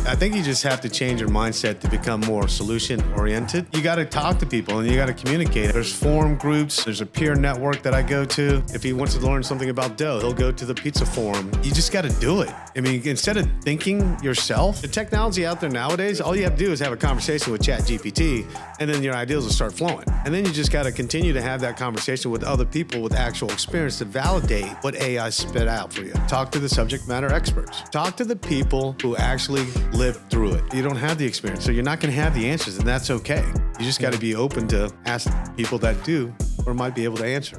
I think you just have to change your mindset to become more solution oriented. You got to talk to people and you got to communicate. There's forum groups. There's a peer network that I go to. If he wants to learn something about dough, he'll go to the pizza forum. You just got to do it. I mean, instead of thinking yourself, the technology out there nowadays, all you have to do is have a conversation with ChatGPT and then your ideas will start flowing. And then you just got to continue to have that conversation with other people with actual experience to validate what AI spit out for you. Talk to the subject matter experts. Talk to the people who actually lived through it. You don't have the experience, so you're not going to have the answers, and that's okay. You just got to be open to ask people that do or might be able to answer.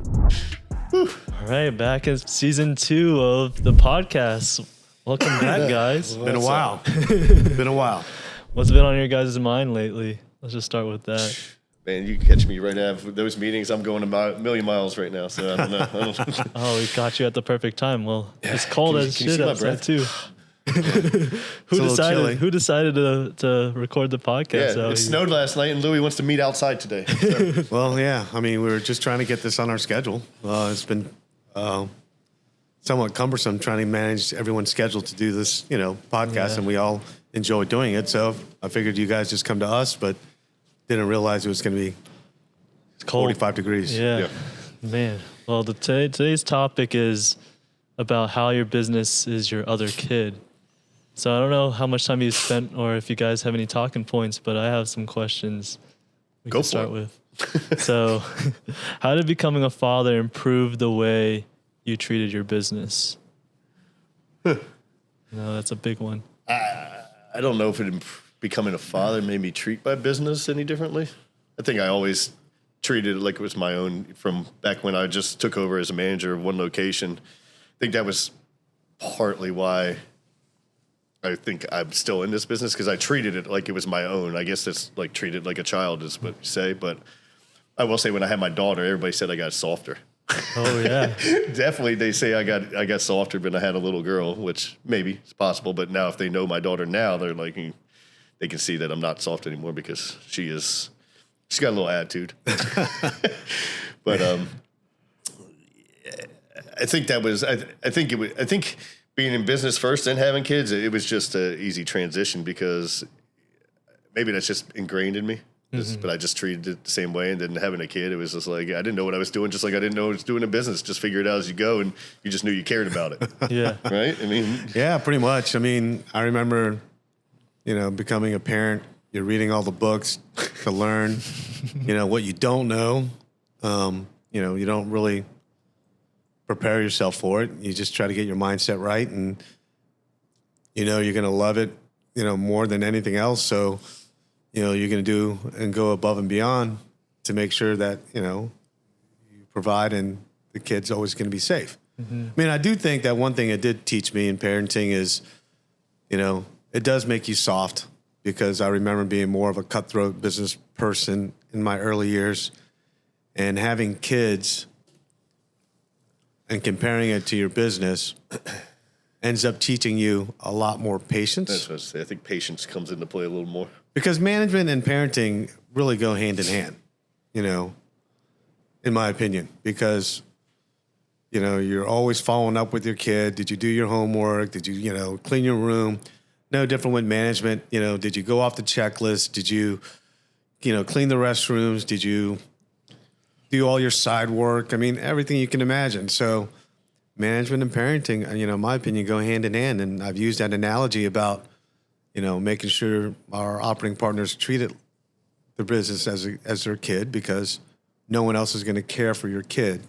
Whew. All right, back in season 2 of the podcast. Welcome back, guys. Been a while. Been a while. What's been on your guys' mind lately? Let's just start with that. Man, you can catch me right after those meetings. I'm going a million miles right now, so I don't know. Oh, we got you at the perfect time. Well, it's cold as shit outside too. Who decided to record the podcast? Yeah, it snowed last night, and Louis wants to meet outside today. So. Well, yeah. I mean, we were just trying to get this on our schedule. It's been somewhat cumbersome trying to manage everyone's schedule to do this, podcast, and we all enjoy doing it. So I figured you guys just come to us, but didn't realize it was going to be cold. 45 degrees. Yeah. Man. Well, today's topic is about how your business is your other kid. So I don't know how much time you spent or if you guys have any talking points, but I have some questions we can start with. So how did becoming a father improve the way you treated your business? That's a big one. I don't know if becoming a father made me treat my business any differently. I think I always treated it like it was my own from back when I just took over as a manager of one location. I think that was partly why I think I'm still in this business, because I treated it like it was my own. I guess that's like treated like a child is what you say. But I will say when I had my daughter, everybody said I got softer. Oh, yeah. Definitely they say I got softer when I had a little girl, which maybe it's possible. But now if they know my daughter now, they're like, they can see that I'm not soft anymore because she's got a little attitude. But I think that was I think being in business first and having kids, it was just an easy transition because maybe that's just ingrained in me. Mm-hmm. But I just treated it the same way, and then having a kid, it was just like I didn't know what I was doing, just like I didn't know I was doing a business. Just figure it out as you go, and you just knew you cared about it. Yeah. Right? I mean, yeah, pretty much. I mean, I remember, becoming a parent, you're reading all the books to learn, what you don't know. You don't really prepare yourself for it. You just try to get your mindset right, and you're going to love it, more than anything else. So, you're going to do and go above and beyond to make sure that, you provide and the kid's always going to be safe. Mm-hmm. I mean, I do think that one thing it did teach me in parenting is, it does make you soft, because I remember being more of a cutthroat business person in my early years, and having kids and comparing it to your business ends up teaching you a lot more patience. That's what I say. I think patience comes into play a little more. Because management and parenting really go hand in hand, in my opinion, because, you're always following up with your kid. Did you do your homework? Did you, clean your room? No different with management. Did you go off the checklist? Did you, clean the restrooms? Did you do all your side work? I mean, everything you can imagine. So management and parenting, in my opinion, go hand in hand. And I've used that analogy about, making sure our operating partners treat the business as their kid, because no one else is going to care for your kid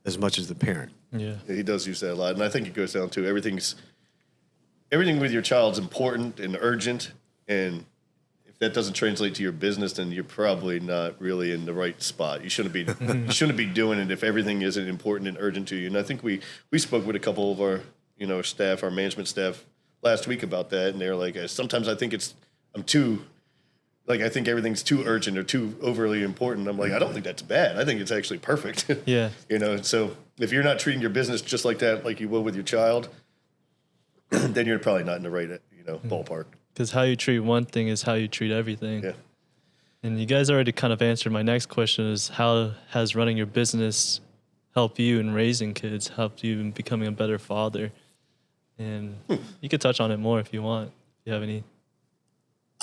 as much as the parent. Yeah. He does use that a lot. And I think it goes down to everything with your child's important and urgent. And if that doesn't translate to your business, then you're probably not really in the right spot. You shouldn't be doing it if everything isn't important and urgent to you. And I think we spoke with a couple of our, staff, our management staff last week about that. And they're like, sometimes I think I think everything's too urgent or too overly important. I'm like, I don't think that's bad. I think it's actually perfect. Yeah. So if you're not treating your business just like that, like you will with your child, then you're probably not in the right, ballpark. Because how you treat one thing is how you treat everything. Yeah. And you guys already kind of answered my next question, is how has running your business helped you in raising kids, helped you in becoming a better father? And you could touch on it more if you want. If you have any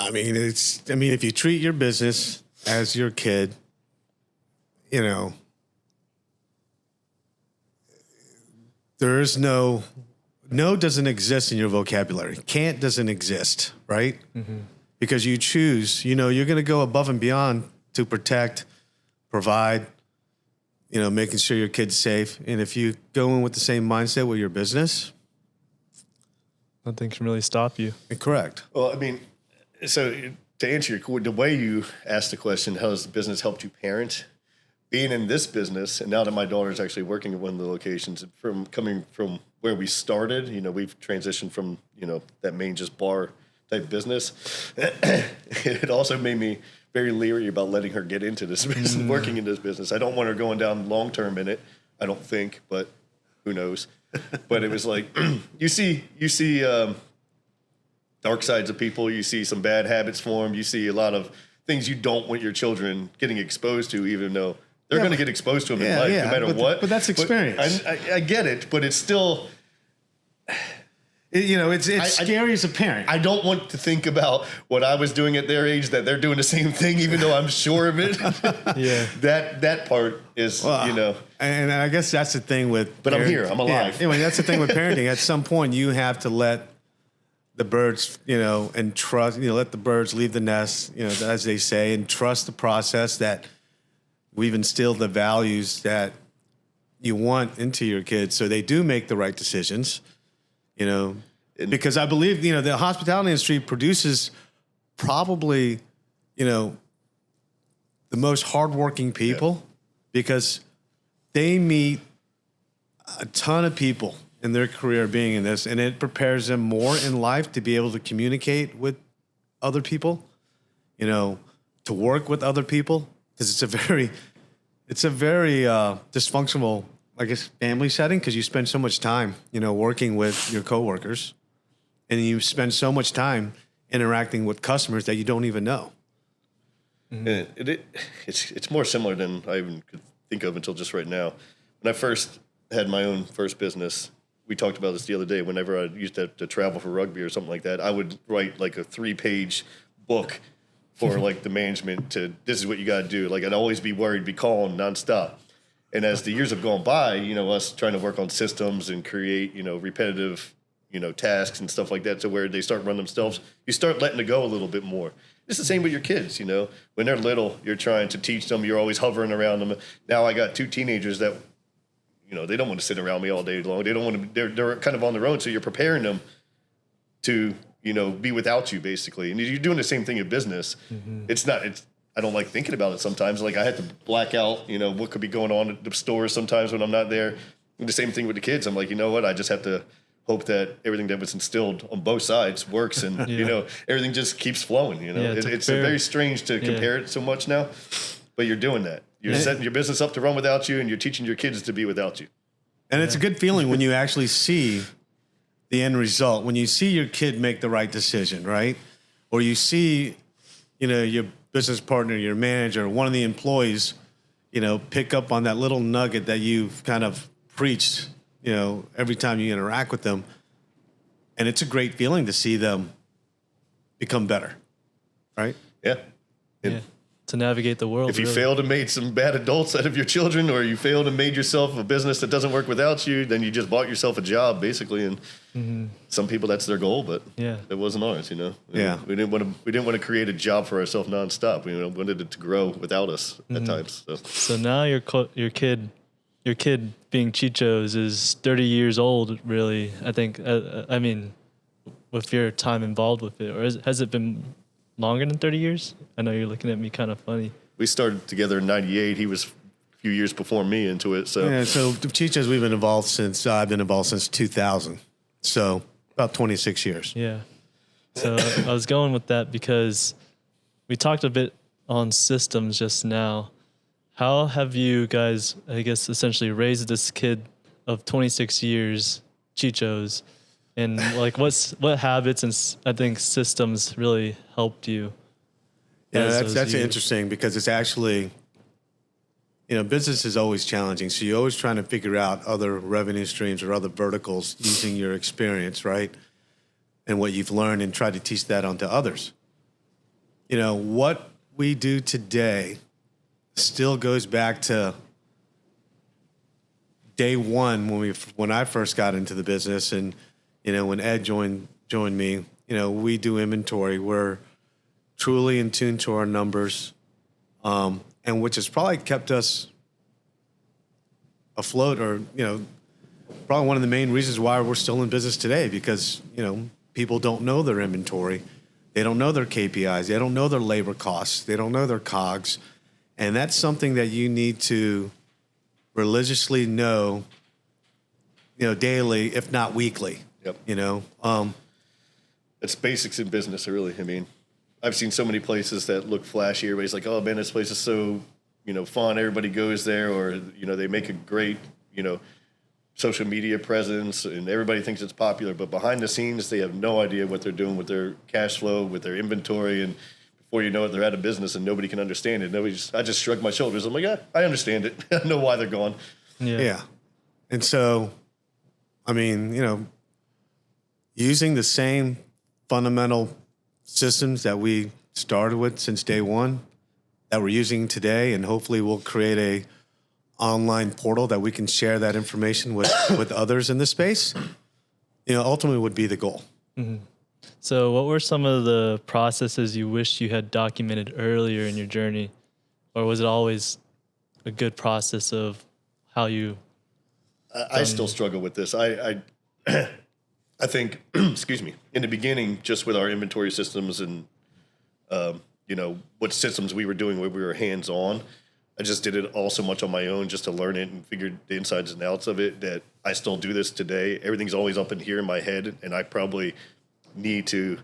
I mean, if you treat your business as your kid, you know, there is no doesn't exist in your vocabulary. Can't doesn't exist, right? Mm-hmm. Because you choose, you're going to go above and beyond to protect, provide, making sure your kid's safe. And if you go in with the same mindset with your business, nothing can really stop you. Correct. Well, I mean, so to answer the way you asked the question, how has the business helped you parent? Being in this business, and now that my daughter's actually working at one of the locations, from coming from where we started, we've transitioned from, that main just bar type business. It also made me very leery about letting her get into this business, working in this business. I don't want her going down long term in it, I don't think, but who knows? But it was like, you see dark sides of people, you see some bad habits form, you see a lot of things you don't want your children getting exposed to, even though they're going to get exposed to them in life no matter what. But that's experience. I get it, but it's still... It's scary as a parent. I don't want to think about what I was doing at their age, that they're doing the same thing, even though I'm sure of it. Yeah. That part is, And I guess that's the thing with... But I'm here. I'm alive. Yeah. Anyway, that's the thing with parenting. At some point, you have to let the birds, and trust, let the birds leave the nest, as they say, and trust the process that we've instilled the values that you want into your kids so they do make the right decisions. Because I believe, the hospitality industry produces probably, the most hardworking people because they meet a ton of people in their career being in this, and it prepares them more in life to be able to communicate with other people, to work with other people, because it's a very dysfunctional, I guess, family setting, because you spend so much time, working with your coworkers, and you spend so much time interacting with customers that you don't even know. Mm-hmm. It's more similar than I even could think of until just right now. When I first had my own first business, we talked about this the other day. Whenever I used to travel for rugby or something like that, I would write like a 3-page book for like the management to, this is what you got to do. Like I'd always be worried, be calling nonstop. And as the years have gone by, us trying to work on systems and create, repetitive, tasks and stuff like that, to where they start running themselves, you start letting it go a little bit more. It's the same with your kids, when they're little, you're trying to teach them, you're always hovering around them. Now I got 2 teenagers that, they don't want to sit around me all day long. They don't want to, they're kind of on their own. So you're preparing them to, be without you basically. And you're doing the same thing in business. Mm-hmm. I don't like thinking about it sometimes. Like I had to black out, what could be going on at the stores sometimes when I'm not there. And the same thing with the kids. I'm like, you know what? I just have to hope that everything that was instilled on both sides works, and everything just keeps flowing. It's very strange to compare it so much now, but you're doing that. You're setting your business up to run without you, and you're teaching your kids to be without you. And it's a good feeling when you actually see the end result, when you see your kid make the right decision, right? Or you see, your business partner, your manager, one of the employees, pick up on that little nugget that you've kind of preached, every time you interact with them. And it's a great feeling to see them become better, right? Yeah. To navigate the world. If you failed and made some bad adults out of your children, or you failed and made yourself a business that doesn't work without you, then you just bought yourself a job, basically. And some people, that's their goal, but it wasn't ours. We didn't want to create a job for ourselves nonstop. We wanted it to grow without us at times. So now your kid being Chicho's is 30 years old, really. I think. With your time involved with it, or has it been longer than 30 years? I know you're looking at me kind of funny. We started together in 98. He was a few years before me into it. So Chicho's, we've been involved since, I've been involved since 2000. So about 26 years. Yeah. So I was going with that because we talked a bit on systems just now. How have you guys, I guess, essentially raised this kid of 26 years, Chicho's, and like what habits and I think systems really helped you? Yeah, that's interesting, because it's actually, business is always challenging. So you're always trying to figure out other revenue streams or other verticals using your experience, right? And what you've learned, and try to teach that onto others. what we do today still goes back to day one when I first got into the business, and when Ed joined me. We do inventory. We're truly in tune to our numbers, and which has probably kept us afloat, or probably one of the main reasons why we're still in business today, because people don't know their inventory, they don't know their KPIs, they don't know their labor costs, they don't know their COGS, and that's something that you need to religiously know, daily, if not weekly. Yep. It's basics in business, really. I mean, I've seen so many places that look flashy. Everybody's like, "Oh man, this place is so, fun. Everybody goes there," or they make a great, social media presence, and everybody thinks it's popular. But behind the scenes, they have no idea what they're doing with their cash flow, with their inventory, and before you know it, they're out of business, and nobody can understand it. I just shrug my shoulders. I'm like, yeah, I understand it. I know why they're gone. Yeah. And so, I mean, using the same fundamental systems that we started with since day one that we're using today, and hopefully we'll create a online portal that we can share that information with others in the space, ultimately would be the goal. Mm-hmm. So what were some of the processes you wish you had documented earlier in your journey? Or was it always a good process of how you... I still struggle with this. I think, excuse me, in the beginning, just with our inventory systems and, what systems we were doing where we were hands-on, I just did it all so much on my own just to learn it and figured the insides and outs of it, that I still do this today. Everything's always up in here in my head, and I probably need to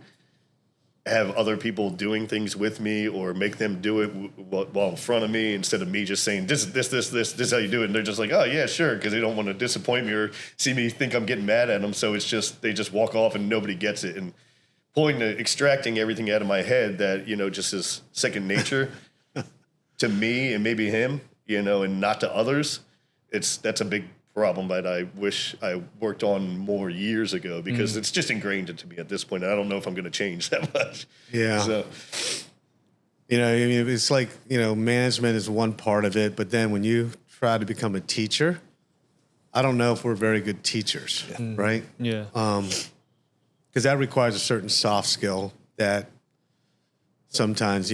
have other people doing things with me or make them do it while in front of me, instead of me just saying, this is how you do it. And they're just like, oh yeah, sure. Because they don't want to disappoint me or see me think I'm getting mad at them. So it's just, they just walk off and nobody gets it. And extracting everything out of my head that, just is second nature to me and maybe him, and not to others. That's a big problem that I wish I worked on more years ago, because it's just ingrained into me at this point. And I don't know if I'm going to change that much. Yeah. So, it's like, management is one part of it, but then when you try to become a teacher, I don't know if we're very good teachers, right? Yeah. Because that requires a certain soft skill that sometimes,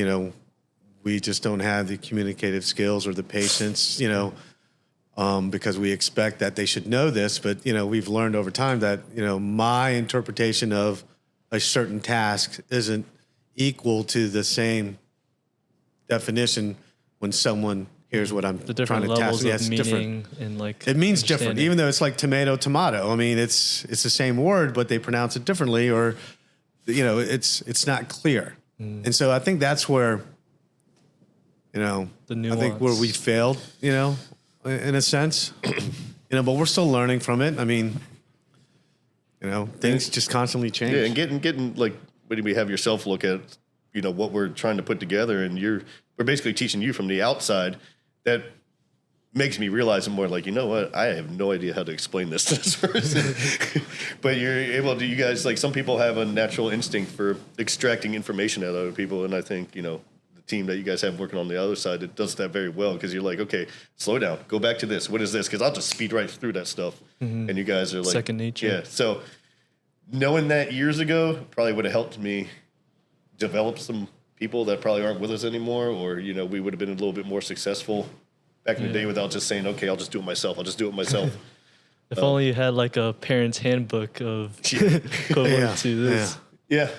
we just don't have the communicative skills or the patience, because we expect that they should know this. But, we've learned over time that, my interpretation of a certain task isn't equal to the same definition when someone hears what I'm The trying different to task. levels of Yeah, meaning and it means different, even though it's like tomato. I mean, it's the same word, but they pronounce it differently, or, it's not clear. And so I think that's where, the nuance. I think where we failed, in a sense, but we're still learning from it. I mean, things just constantly change. yeah, and getting like, when we have yourself look at, what we're trying to put together, and we're basically teaching you from the outside, that makes me realize more like, what? I have no idea how to explain this to this person. But you're able to, you guys, like, some people have a natural instinct for extracting information out of other people. And I think, the team that you guys have working on the other side, it does that very well, because you're like, okay, slow down, go back to this. What is this? Because I'll just speed right through that stuff. And you guys are like... Second nature. Yeah. So knowing that years ago probably would have helped me develop some people that probably aren't with us anymore, or, we would have been a little bit more successful back in the day without just saying, okay, I'll just do it myself. If only you had like a parent's handbook of equivalent to this. Yeah.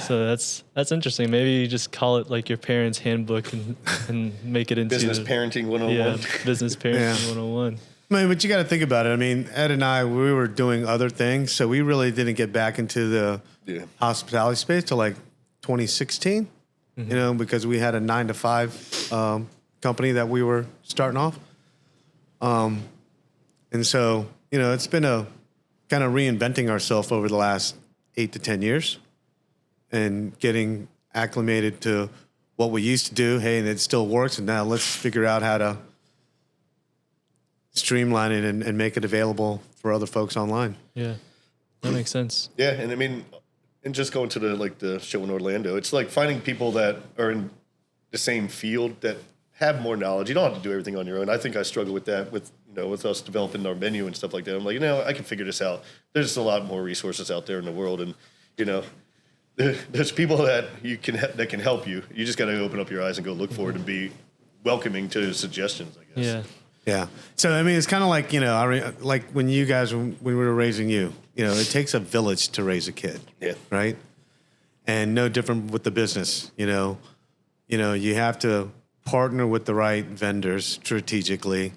So that's interesting. Maybe you just call it like your parents' handbook and make it into Business parenting 101. Yeah, business parenting 101. I mean, but you got to think about it. I mean, Ed and I, we were doing other things, so we really didn't get back into the hospitality space till like 2016. Because we had a 9-to-5 company that we were starting off. And so, it's been a kind of reinventing ourselves over the last 8 to 10 years and getting acclimated to what we used to do. Hey, and it still works. And now let's figure out how to streamline it and make it available for other folks online. Yeah, that makes sense. Yeah. And I mean, And just going to the show in Orlando, it's like finding people that are in the same field that have more knowledge. You don't have to do everything on your own. I think I struggle with that with us developing our menu and stuff like that. I'm like, I can figure this out. There's a lot more resources out there in the world, and there's people that that can help you. You just got to open up your eyes and go look for it and be welcoming to suggestions, I guess. Yeah. Yeah. So, I mean, it's kind of like, like when you guys, when we were raising you, it takes a village to raise a kid. Yeah. Right. And no different with the business, you have to partner with the right vendors strategically.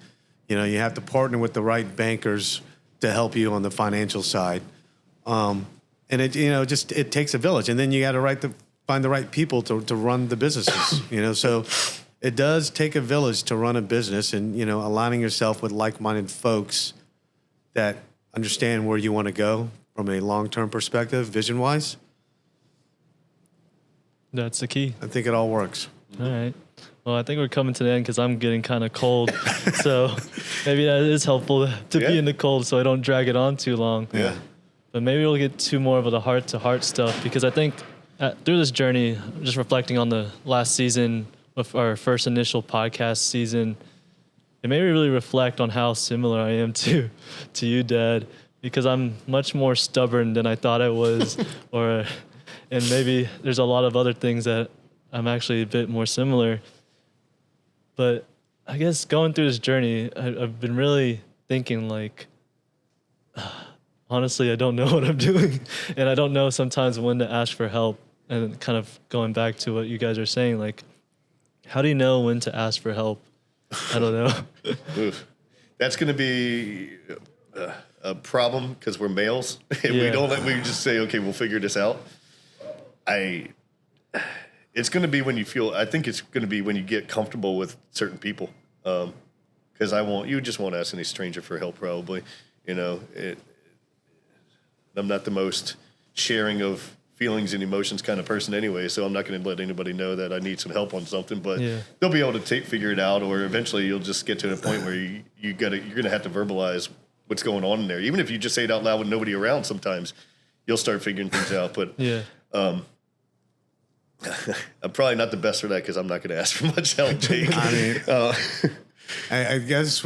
You have to partner with the right bankers to help you on the financial side. And it takes a village, and then you got to find the right people to run the businesses, so it does take a village to run a business, and, aligning yourself with like-minded folks that understand where you want to go from a long-term perspective, vision-wise. That's the key. I think it all works. All right. Well, I think we're coming to the end because I'm getting kind of cold. So maybe that is helpful to be in the cold so I don't drag it on too long. Yeah. But maybe we'll get to more of the heart-to-heart stuff, because I think through this journey, just reflecting on the last season of our first initial podcast season, it made me really reflect on how similar I am to you, Dad, because I'm much more stubborn than I thought I was, and maybe there's a lot of other things that I'm actually a bit more similar. But I guess going through this journey, I've been really thinking, like, honestly, I don't know what I'm doing. And I don't know sometimes when to ask for help. And kind of going back to what you guys are saying, like, how do you know when to ask for help? I don't know. Oof. That's going to be a problem because we're males. And we just say, okay, we'll figure this out. It's going to be when I think it's going to be when you get comfortable with certain people. Because you just won't ask any stranger for help, probably. I'm not the most sharing of feelings and emotions kind of person anyway, so I'm not going to let anybody know that I need some help on something, but they'll be able to figure it out, or eventually you'll just get to a point where you're going to have to verbalize what's going on in there. Even if you just say it out loud with nobody around, sometimes you'll start figuring things out. But I'm probably not the best for that because I'm not going to ask for much help, Jake. I guess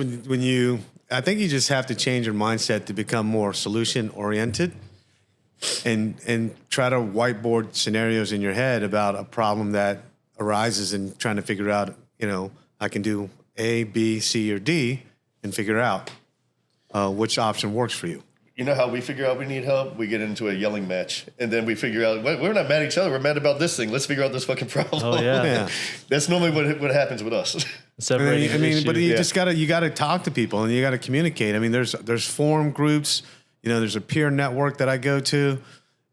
I think you just have to change your mindset to become more solution oriented, and try to whiteboard scenarios in your head about a problem that arises, and trying to figure out, I can do A, B, C, or D, and figure out which option works for you. You know how we figure out we need help? We get into a yelling match, and then we figure out, we're not mad at each other. We're mad about this thing. Let's figure out this fucking problem. Oh, yeah. That's normally what happens with us. But you just gotta talk to people, and you gotta communicate. I mean, there's forum groups. There's a peer network that I go to.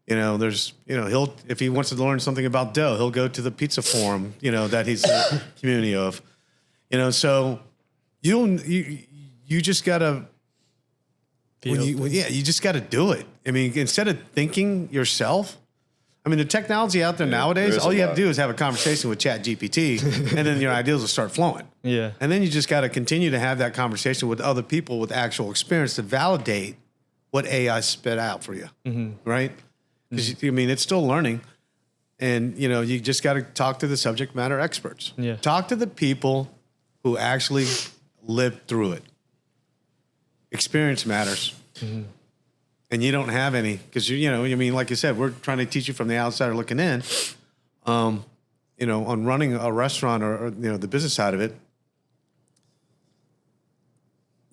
If he wants to learn something about dough, he'll go to the pizza forum. That he's a community of. So you just gotta. You just got to do it. I mean, instead of thinking yourself, the technology out there nowadays, all you have to do is have a conversation with ChatGPT, and then your ideas will start flowing. Yeah. And then you just got to continue to have that conversation with other people with actual experience to validate what AI spit out for you, right? Because, it's still learning. And, you just got to talk to the subject matter experts. Yeah. Talk to the people who actually lived through it. Experience matters. And you don't have any, because like you said, we're trying to teach you from the outsider looking in, on running a restaurant or the business side of it.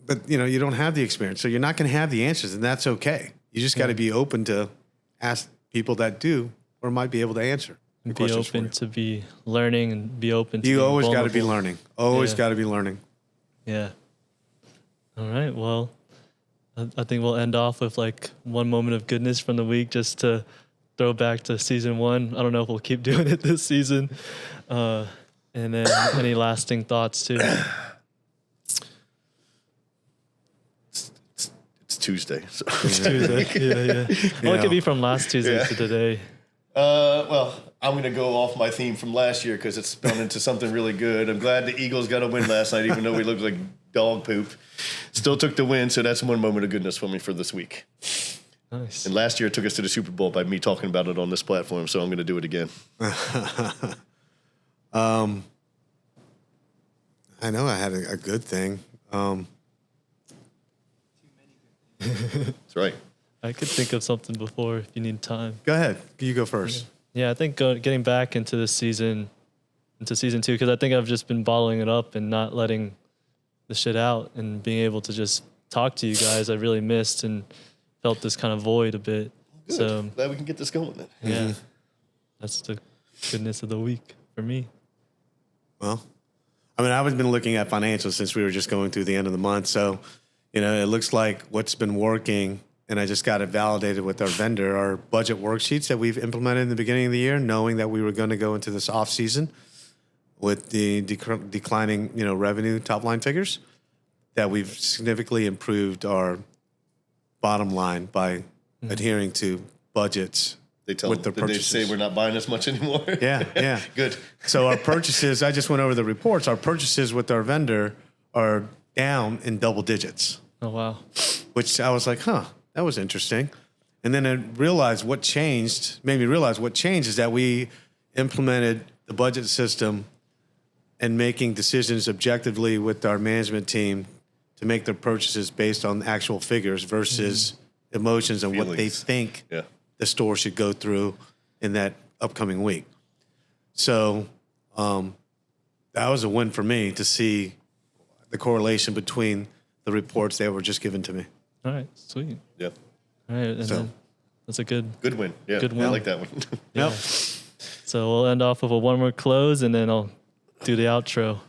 But you don't have the experience, so you're not going to have the answers, and that's okay. You just got to be open to ask people that do or might be able to answer. Be open to be learning, and be open to. You always got to be learning. Always got to be learning. Yeah. All right. Well, I think we'll end off with like one moment of goodness from the week, just to throw back to season 1. I don't know if we'll keep doing it this season. And then any lasting thoughts too. It's Tuesday. So. It's Tuesday. Yeah. Well, it could be from last Tuesday to today. Well, I'm going to go off my theme from last year because it's spun into something really good. I'm glad the Eagles got a win last night, even though we looked like dog poop. Still took the win, so that's one moment of goodness for me for this week. Nice. And last year it took us to the Super Bowl by me talking about it on this platform, so I'm going to do it again. I know I had a good thing. That's right. I could think of something before if you need time. Go ahead. You go first. Yeah, I think getting back into this season, into season 2, because I think I've just been bottling it up and not letting the shit out, and being able to just talk to you guys, I really missed and felt this kind of void a bit. Good. So Glad we can get this going then. yeah, that's the goodness of the week for me. Well, I mean, I've been looking at financials since we were just going through the end of the month. So, it looks like what's been working, and I just got it validated with our vendor, our budget worksheets that we've implemented in the beginning of the year, knowing that we were going to go into this off season with the declining, revenue top line figures, that we've significantly improved our bottom line by adhering to budgets. They tell with them, the did they purchases. say we're not buying as much anymore? Yeah. Good. So our purchases, I just went over the reports. Our purchases with our vendor are down in double digits, Oh wow. which I was like, that was interesting. And then I realized what changed, made me realize what changed is that we implemented the budget system and making decisions objectively with our management team to make their purchases based on actual figures versus emotions and what they Feelings. think Yeah. the store should go through in that upcoming week. So that was a win for me to see the correlation between the reports that were just given to me. All right, sweet. Yeah. All right, and So- then that's a good. Good win. Yeah. Good I win. like that one. Yep. So we'll end off with a one word close, and then I'll do the outro.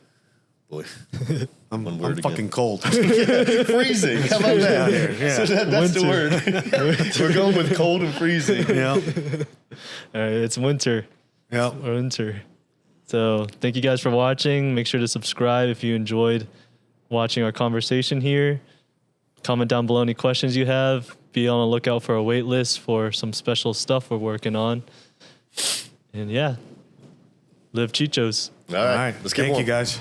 Boy. I'm One word again. fucking cold. Freezing. How about that? Yeah. So that's the word. We're going with cold and freezing. Yeah. All right, it's winter. Yeah. Or winter. So thank you guys for watching. Make sure to subscribe if you enjoyed watching our conversation here. Comment down below any questions you have. Be on the lookout for a wait list for some special stuff we're working on. And yeah, live Chichos. All All right. right. Let's get Thank one. you guys.